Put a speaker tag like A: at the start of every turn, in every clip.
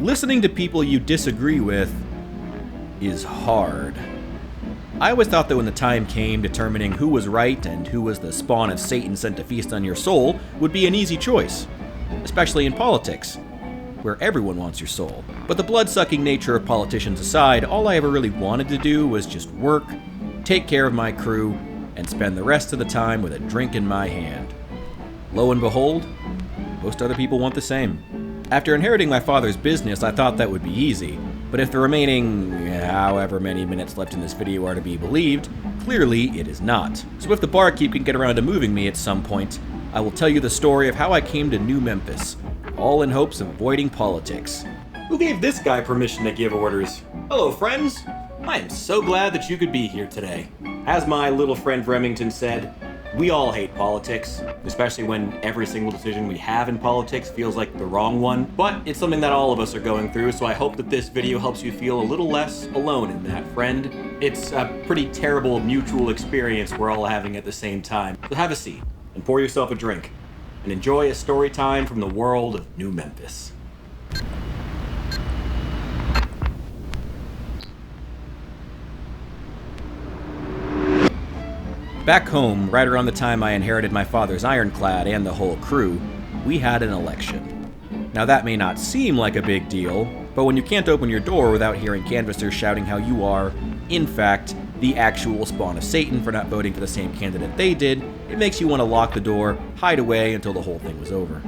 A: listening to people you disagree with is hard. I always thought that when the time came, determining who was right and who was the spawn of Satan sent to feast on your soul would be an easy choice, especially in politics, where everyone wants your soul. But the blood-sucking nature of politicians aside, all I ever really wanted to do was just work, take care of my crew, and spend the rest of the time with a drink in my hand. Lo and behold, most other people want the same. After inheriting my father's business, I thought that would be easy, but if the remaining however many minutes left in this video are to be believed, clearly it is not. So if the barkeep can get around to moving me at some point, I will tell you the story of how I came to New Memphis, all in hopes of avoiding politics. Who gave this guy permission to give orders? Hello, friends. I am so glad that you could be here today. As my little friend Remington said, we all hate politics, especially when every single decision we have in politics feels like the wrong one, but it's something that all of us are going through, so I hope that this video helps you feel a little less alone in that, friend. It's a pretty terrible mutual experience we're all having at the same time. So have a seat and pour yourself a drink and enjoy a story time from the world of New Memphis. Back home, right around the time I inherited my father's ironclad and the whole crew, we had an election. Now that may not seem like a big deal, but when you can't open your door without hearing canvassers shouting how you are, in fact, the actual spawn of Satan for not voting for the same candidate they did, it makes you want to lock the door, hide away until the whole thing was over.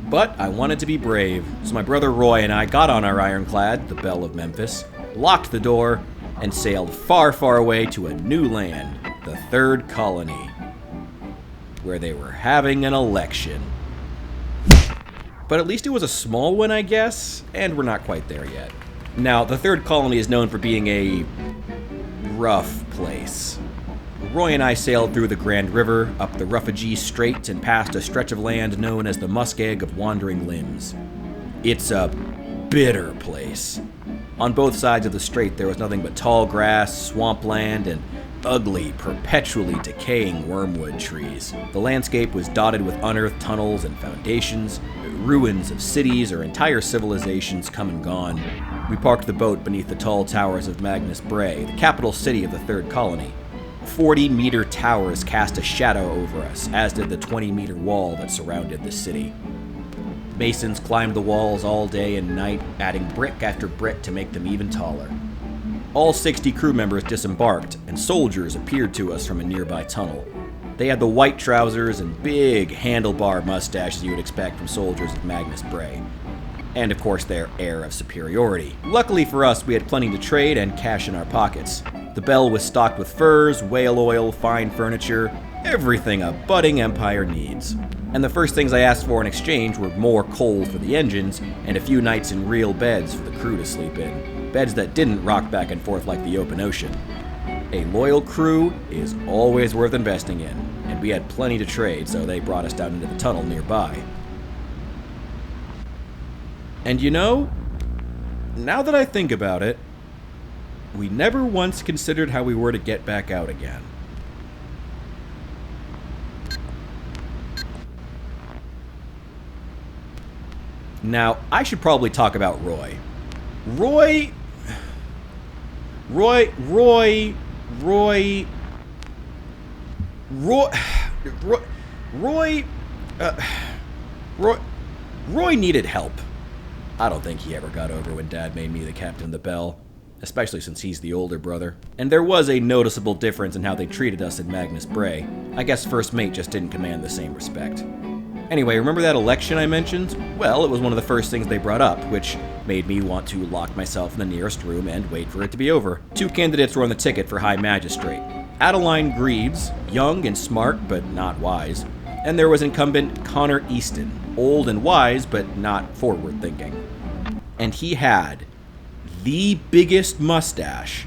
A: But I wanted to be brave, so my brother Roy and I got on our ironclad, the Belle of Memphis, locked the door, and sailed far, far away to a new land, the Third Colony, where they were having an election. But at least it was a small one, I guess, and we're not quite there yet. Now, the Third Colony is known for being a rough place. Roy and I sailed through the Grand River, up the Ruffagee Strait, and past a stretch of land known as the Muskeg of Wandering Limbs. It's a bitter place. On both sides of the strait, there was nothing but tall grass, swampland, and ugly, perpetually decaying wormwood trees. The landscape was dotted with unearthed tunnels and foundations, ruins of cities or entire civilizations come and gone. We parked the boat beneath the tall towers of Magnus Brae, the capital city of the Third Colony. 40-meter towers cast a shadow over us, as did the 20-meter wall that surrounded the city. Masons climbed the walls all day and night, adding brick after brick to make them even taller. All 60 crew members disembarked, and soldiers appeared to us from a nearby tunnel. They had the white trousers and big handlebar mustaches you would expect from soldiers of Magnus Brae. And of course their air of superiority. Luckily for us, we had plenty to trade and cash in our pockets. The Belle was stocked with furs, whale oil, fine furniture, everything a budding empire needs. And the first things I asked for in exchange were more coal for the engines and a few nights in real beds for the crew to sleep in. Beds that didn't rock back and forth like the open ocean. A loyal crew is always worth investing in, and we had plenty to trade, so they brought us down into the tunnel nearby. And you know, now that I think about it, we never once considered how we were to get back out again. Now, I should probably talk about Roy. Roy, Roy needed help. I don't think he ever got over when Dad made me the captain of the Belle, especially since he's the older brother. And there was a noticeable difference in how they treated us in Magnus Brae. I guess First Mate just didn't command the same respect. Anyway, remember that election I mentioned? Well, it was one of the first things they brought up, which made me want to lock myself in the nearest room and wait for it to be over. 2 candidates were on the ticket for High Magistrate. Adeline Greaves, young and smart but not wise, and there was incumbent Connor Easton, old and wise but not forward-thinking. And he had the biggest mustache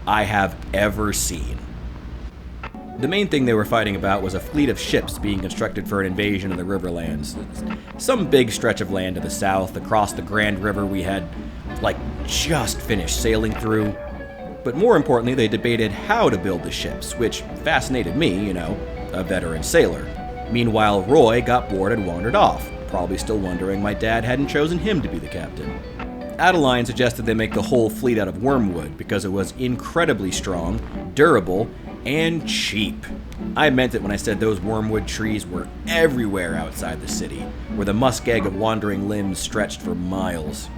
A: I have ever seen. The main thing they were fighting about was a fleet of ships being constructed for an invasion of the Riverlands. Some big stretch of land to the south, across the Grand River we had, just finished sailing through. But more importantly, they debated how to build the ships, which fascinated me, a veteran sailor. Meanwhile, Roy got bored and wandered off, probably still wondering my dad hadn't chosen him to be the captain. Adeline suggested they make the whole fleet out of wormwood because it was incredibly strong, durable, and cheap. I meant it when I said those wormwood trees were everywhere outside the city, where the muskeg of wandering limbs stretched for miles.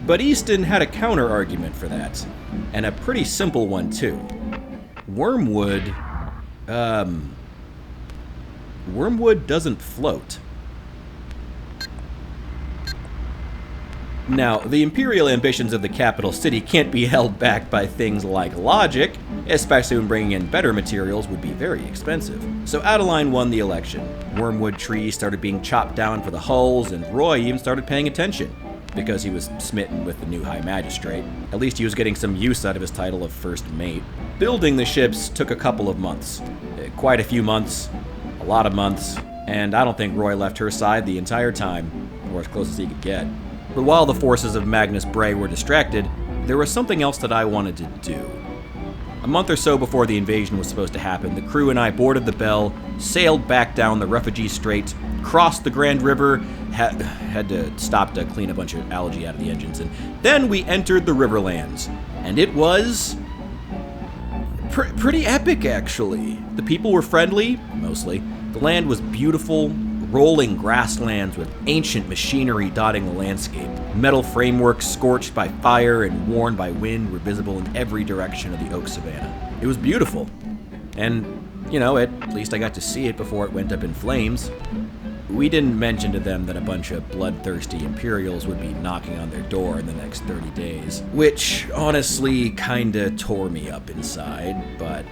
A: But Easton had a counter-argument for that, and a pretty simple one too. Wormwood doesn't float. Now, the imperial ambitions of the capital city can't be held back by things like logic, especially when bringing in better materials would be very expensive. So Adeline won the election. Wormwood trees started being chopped down for the hulls, and Roy even started paying attention, because he was smitten with the new High Magistrate. At least he was getting some use out of his title of First Mate. Building the ships took a couple of months. Quite a few months, a lot of months, and I don't think Roy left her side the entire time, or as close as he could get. But while the forces of Magnus Brae were distracted, there was something else that I wanted to do. A month or so before the invasion was supposed to happen, the crew and I boarded the Belle, sailed back down the Refugee Strait, crossed the Grand River, had to stop to clean a bunch of algae out of the engines, and then we entered the Riverlands. And it was pretty epic, actually. The people were friendly, mostly. The land was beautiful, rolling grasslands with ancient machinery dotting the landscape. Metal frameworks scorched by fire and worn by wind were visible in every direction of the oak savanna. It was beautiful. And, you know, at least I got to see it before it went up in flames. We didn't mention to them that a bunch of bloodthirsty Imperials would be knocking on their door in the next 30 days. Which, honestly, kinda tore me up inside, but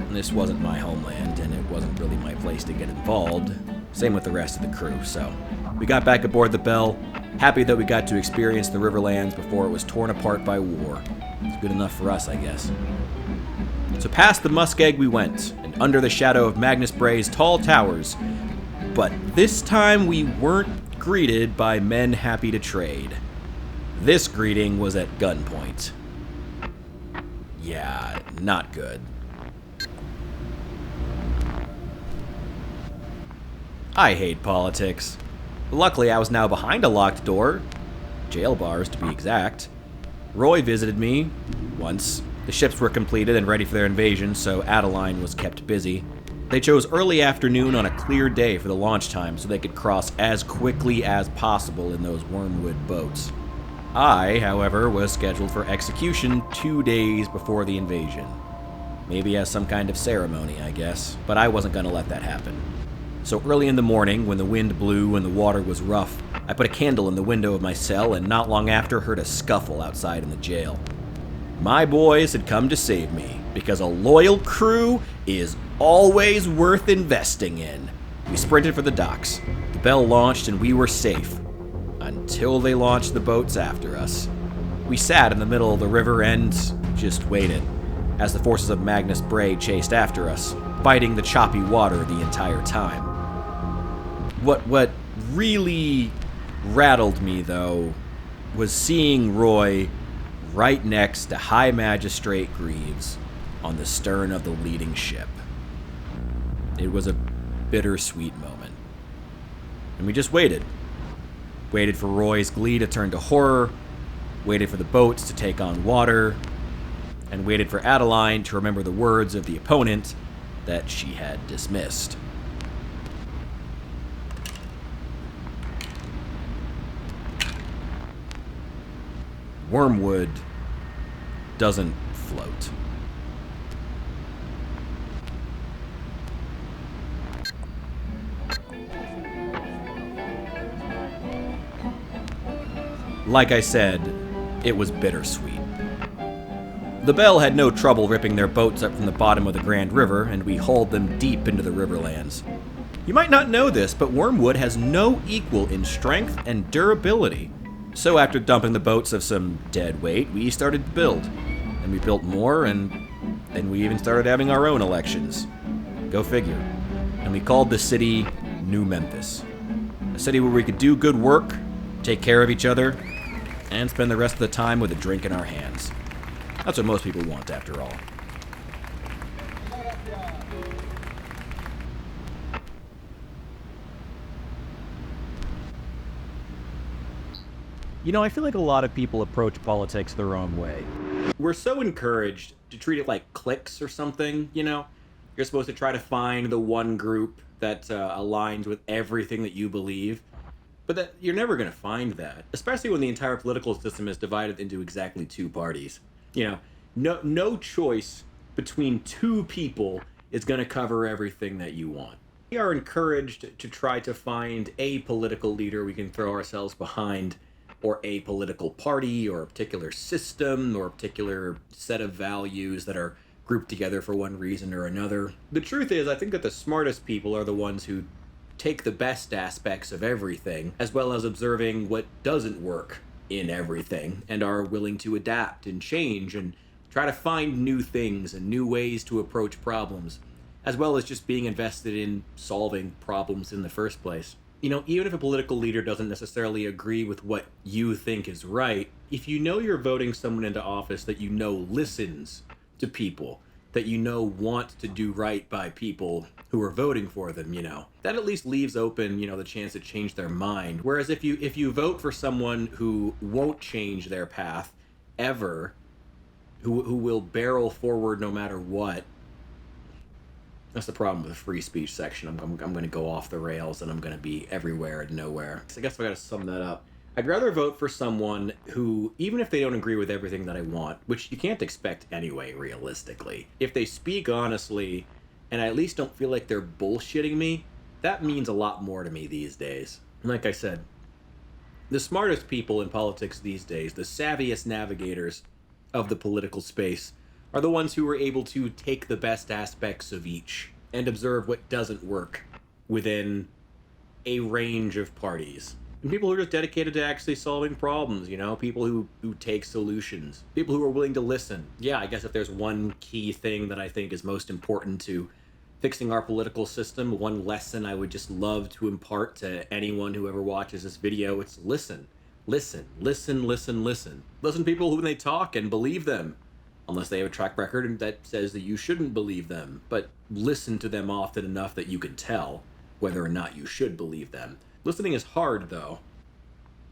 A: this wasn't my homeland, and it wasn't really my place to get involved. Same with the rest of the crew, so we got back aboard the Belle, happy that we got to experience the Riverlands before it was torn apart by war. It's good enough for us, I guess. So past the muskeg we went, and under the shadow of Magnus Brae's tall towers, but this time we weren't greeted by men happy to trade. This greeting was at gunpoint. Yeah, not good. I hate politics. Luckily, I was now behind a locked door. Jail bars, to be exact. Roy visited me once. The ships were completed and ready for their invasion, so Adeline was kept busy. They chose early afternoon on a clear day for the launch time so they could cross as quickly as possible in those wormwood boats. I, however, was scheduled for execution 2 days before the invasion. Maybe as some kind of ceremony, I guess, but I wasn't going to let that happen. So early in the morning, when the wind blew and the water was rough, I put a candle in the window of my cell and not long after heard a scuffle outside in the jail. My boys had come to save me, because a loyal crew is always worth investing in. We sprinted for the docks. The Belle launched and we were safe. Until they launched the boats after us. We sat in the middle of the river and just waited, as the forces of Magnus Brae chased after us, fighting the choppy water the entire time. What really rattled me, though, was seeing Roy right next to High Magistrate Greaves on the stern of the leading ship. It was a bittersweet moment. And we just waited. Waited for Roy's glee to turn to horror, waited for the boats to take on water, and waited for Adeline to remember the words of the opponent that she had dismissed. Wormwood doesn't float. Like I said, it was bittersweet. The Belle had no trouble ripping their boats up from the bottom of the Grand River, and we hauled them deep into the Riverlands. You might not know this, but wormwood has no equal in strength and durability. So after dumping the boats of some dead weight, we started to build. And we built more, and then we even started having our own elections. Go figure. And we called the city New Memphis. A city where we could do good work, take care of each other, and spend the rest of the time with a drink in our hands. That's what most people want, after all.
B: I feel like a lot of people approach politics the wrong way.
A: We're so encouraged to treat it like cliques or something, You're supposed to try to find the one group that aligns with everything that you believe. But that you're never going to find that, especially when the entire political system is divided into exactly two parties. No choice between two people is going to cover everything that you want. We are encouraged to try to find a political leader we can throw ourselves behind, or a political party, or a particular system, or a particular set of values that are grouped together for one reason or another. The truth is, I think that the smartest people are the ones who take the best aspects of everything, as well as observing what doesn't work in everything, and are willing to adapt and change and try to find new things and new ways to approach problems, as well as just being invested in solving problems in the first place. Even if a political leader doesn't necessarily agree with what you think is right, if you're voting someone into office that listens to people, that want to do right by people who are voting for them, that at least leaves open, the chance to change their mind. Whereas if you vote for someone who won't change their path ever, who will barrel forward no matter what, that's the problem with the free speech section. I'm going to go off the rails, and I'm going to be everywhere and nowhere. So I guess I got to sum that up. I'd rather vote for someone who, even if they don't agree with everything that I want, which you can't expect anyway, realistically, if they speak honestly, and I at least don't feel like they're bullshitting me, that means a lot more to me these days. And like I said, the smartest people in politics these days, the savviest navigators of the political space, are the ones who are able to take the best aspects of each and observe what doesn't work within a range of parties. And people who are just dedicated to actually solving problems, people who take solutions, people who are willing to listen. Yeah, I guess if there's one key thing that I think is most important to fixing our political system, one lesson I would just love to impart to anyone who ever watches this video, it's listen. Listen. Listen to people when they talk and believe them. Unless they have a track record that says that you shouldn't believe them, but listen to them often enough that you can tell whether or not you should believe them. Listening is hard, though,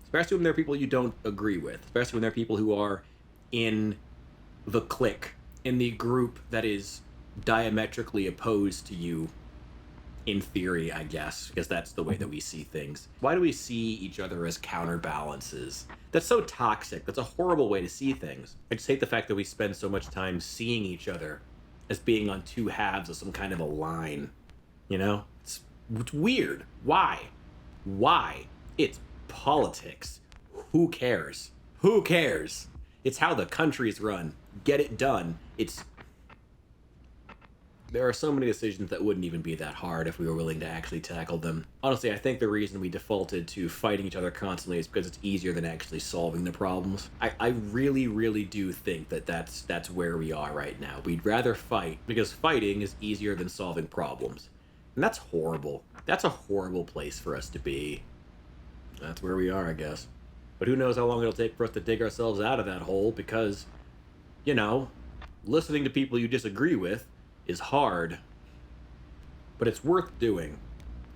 A: especially when there are people you don't agree with, especially when there are people who are in the clique, in the group that is diametrically opposed to you, in theory, I guess, because that's the way that we see things. Why do we see each other as counterbalances? That's so toxic. That's a horrible way to see things. I just hate the fact that we spend so much time seeing each other as being on two halves of some kind of a line. It's weird. Why? It's politics. Who cares? It's how the country's run. Get it done. There are so many decisions that wouldn't even be that hard if we were willing to actually tackle them. Honestly, I think the reason we defaulted to fighting each other constantly is because it's easier than actually solving the problems. I really, really do think that that's where we are right now. We'd rather fight because fighting is easier than solving problems. And that's horrible. That's a horrible place for us to be. That's where we are, I guess. But who knows how long it'll take for us to dig ourselves out of that hole because, listening to people you disagree with is hard, but it's worth doing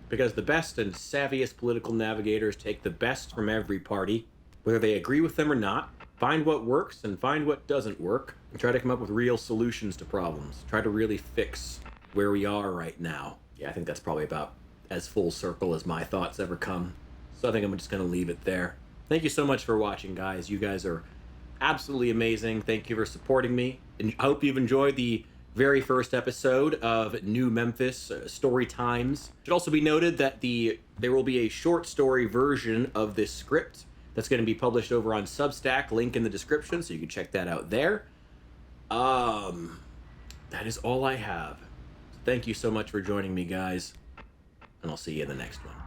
A: because the best and savviest political navigators take the best from every party, whether they agree with them or not, find what works and find what doesn't work, and try to come up with real solutions to problems. Try to really fix where we are right now. Yeah, I think that's probably about as full circle as my thoughts ever come. So I think I'm just going to leave it there. Thank you so much for watching, guys. You guys are absolutely amazing. Thank you for supporting me. And I hope you've enjoyed the very first episode of New Memphis Storytimes. It should also be noted that there will be a short story version of this script that's going to be published over on Substack, link in the description, so you can check that out there. That is all I have. Thank you so much for joining me, guys, and I'll see you in the next one.